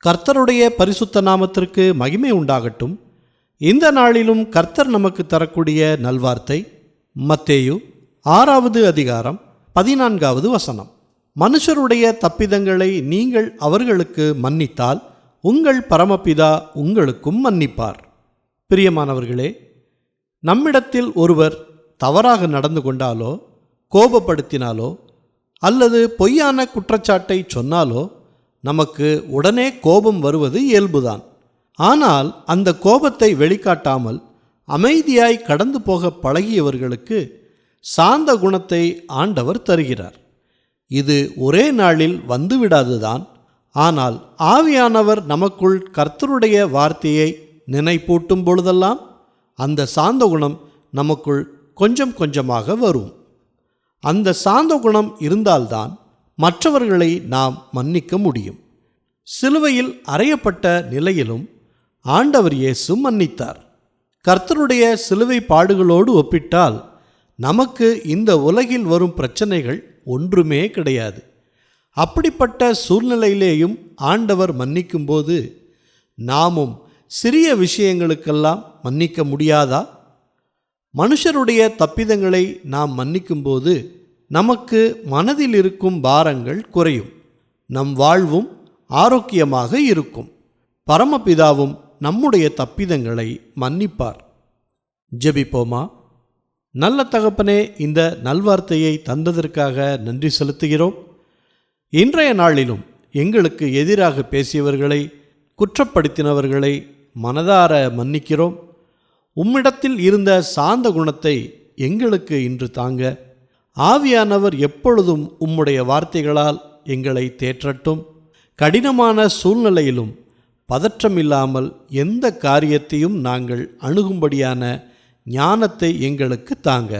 கர்த்தருடைய பரிசுத்த நாமத்திற்கு மகிமை உண்டாகட்டும். இந்த நாளிலும் கர்த்தர் நமக்கு தரக்கூடிய நல்வார்த்தை மத்தேயு 6வது அதிகாரம் 14வது வசனம். மனுஷருடைய தப்பிதங்களை நீங்கள் அவர்களுக்கு மன்னித்தால் உங்கள் பரமபிதா உங்களுக்கும் மன்னிப்பார். பிரியமானவர்களே, நம்மிடத்தில் ஒருவர் தவறாக நடந்து கொண்டாலோ, கோபப்படுத்தினாலோ அல்லது பொய்யான குற்றச்சாட்டை சொன்னாலோ நமக்கு உடனே கோபம் வருவது இயல்புதான். ஆனால் அந்த கோபத்தை வெளிக்காட்டாமல் அமைதியாய் கடந்து போக பழகியவர்களுக்கு சாந்த குணத்தை ஆண்டவர் தருகிறார். இது ஒரே நாளில் வந்துவிடாதுதான். ஆனால் ஆவியானவர் நமக்குள் கர்த்தருடைய வார்த்தையை நினைப்பூட்டும் பொழுதெல்லாம் அந்த சாந்த குணம் நமக்குள் கொஞ்சம் கொஞ்சமாக வரும். அந்த சாந்த குணம் இருந்தால்தான் மற்றவர்களை நாம் மன்னிக்க முடியும். சிலுவையில் அறையப்பட்ட நிலையிலும் ஆண்டவர் இயேசு மன்னித்தார். கர்த்தருடைய சிலுவை பாடுகளோடு ஒப்பிட்டால் நமக்கு இந்த உலகில் வரும் பிரச்சனைகள் ஒன்றுமே கிடையாது. அப்படிப்பட்ட சூழ்நிலையிலேயும் ஆண்டவர் மன்னிக்கும்போது நாமும் சிறிய விஷயங்களுக்கெல்லாம் மன்னிக்க முடியாதா? மனுஷருடைய தப்பிதங்களை நாம் மன்னிக்கும்போது நமக்கு மனதில் இருக்கும் பாரங்கள் குறையும். நம் வாழ்வும் ஆரோக்கியமாக இருக்கும். பரமபிதாவும் நம்முடைய தப்பிதங்களை மன்னிப்பார். ஜெபிப்போமா. நல்ல தகப்பனே, இந்த நல்வார்த்தையை தந்ததற்காக நன்றி செலுத்துகிறோம். இன்றைய நாளிலும் எங்களுக்கு எதிராக பேசியவர்களை, குற்றப்படுத்தினவர்களை மனதார மன்னிக்கிறோம். உம்மிடத்தில் இருந்த சாந்த குணத்தை எங்களுக்கு இன்று தாங்க. ஆவியானவர் எப்பொழுதும் உம்முடைய வார்த்தைகளால் எங்களை தேற்றட்டும். கடினமான சூழ்நிலையிலும் பதற்றமில்லாமல் எந்த காரியத்தையும் நாங்கள் அணுகும்படியான ஞானத்தை எங்களுக்கு தாங்க.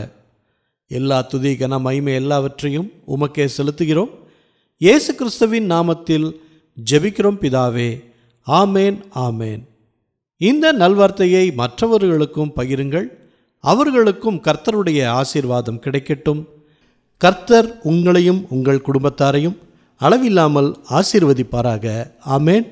எல்லா துதி கன மகிமை எல்லாவற்றையும் உமக்கே செலுத்துகிறோம். இயேசு கிறிஸ்துவின் நாமத்தில் ஜெபிக்கிறோம் பிதாவே. ஆமேன், ஆமேன். இந்த நல்வார்த்தையை மற்றவர்களுக்கும் பகிருங்கள். அவர்களுக்கும் கர்த்தருடைய ஆசீர்வாதம் கிடைக்கட்டும். கர்த்தர் உங்களையும் உங்கள் குடும்பத்தாரையும் அளவில்லாமல் ஆசீர்வதிப்பாராக. ஆமேன்.